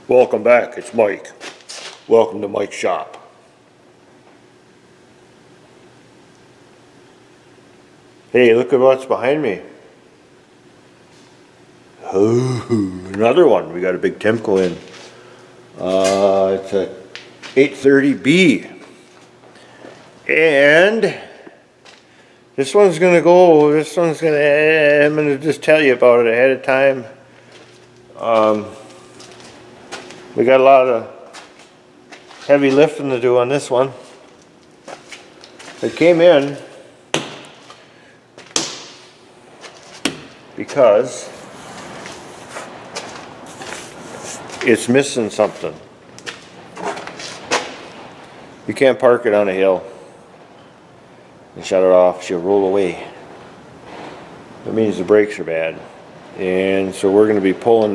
Welcome back, it's Mike. Welcome to Mike's shop. Hey, look at what's behind me. Oh, another one. We got a big Timco in. It's a 830B. And this one's gonna I'm gonna just tell you about it ahead of time. We got a lot of heavy lifting to do on this one. It came in because it's missing something. You can't park it on a hill and shut it off, she'll roll away. That means the brakes are bad. And so we're going to be pulling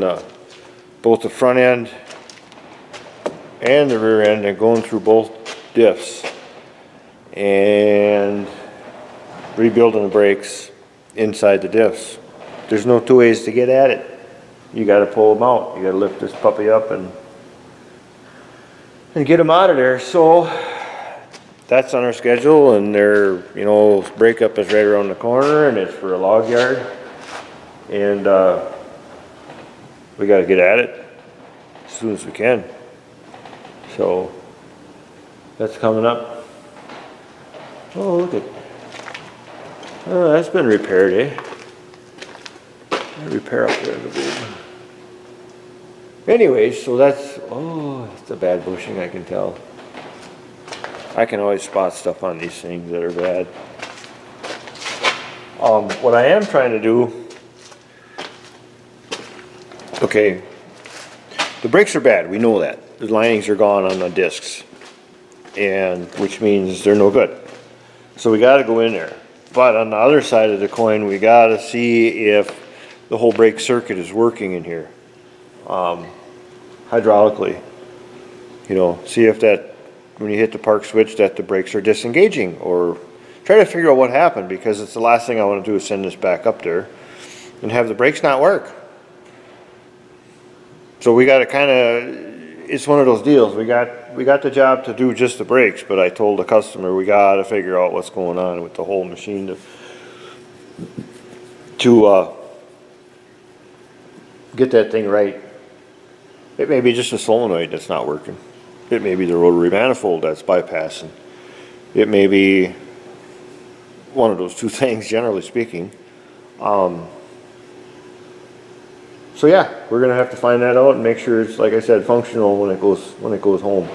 both the front end and the rear end and going through both diffs and rebuilding the brakes inside the diffs. There's no two ways to get at it. You got to pull them out. You got to lift this puppy up and get them out of there. So that's on our schedule, and their breakup is right around the corner, and it's for a log yard, and we got to get at it as soon as we can. So that's coming up. Oh, look at, oh, that's been repaired, eh? Repair up there, the boob. Anyways, so that's, oh, it's a bad bushing, I can tell. I can always spot stuff on these things that are bad. What I am trying to do, okay, the brakes are bad, we know that. The linings are gone on the discs, and which means they're no good. So we got to go in there. But on the other side of the coin, we got to see if the whole brake circuit is working in here, hydraulically. See if that, when you hit the park switch, that the brakes are disengaging, or try to figure out what happened, because it's the last thing I want to do is send this back up there and have the brakes not work. So we got to kind of, it's one of those deals. We got the job to do just the brakes, but I told the customer we got to figure out what's going on with the whole machine to get that thing right. It may be just a solenoid that's not working. It may be the rotary manifold that's bypassing. It may be one of those two things, generally speaking. So yeah, we're gonna have to find that out and make sure it's, like I said, functional when it goes home.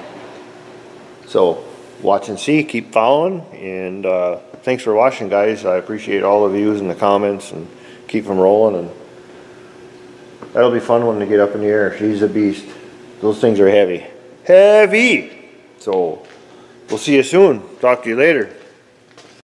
So watch and see, keep following, and thanks for watching, guys. I appreciate all of you in the comments, and keep them rolling. And that'll be fun when they get up in the air. She's a beast. Those things are heavy. Heavy! So we'll see you soon. Talk to you later.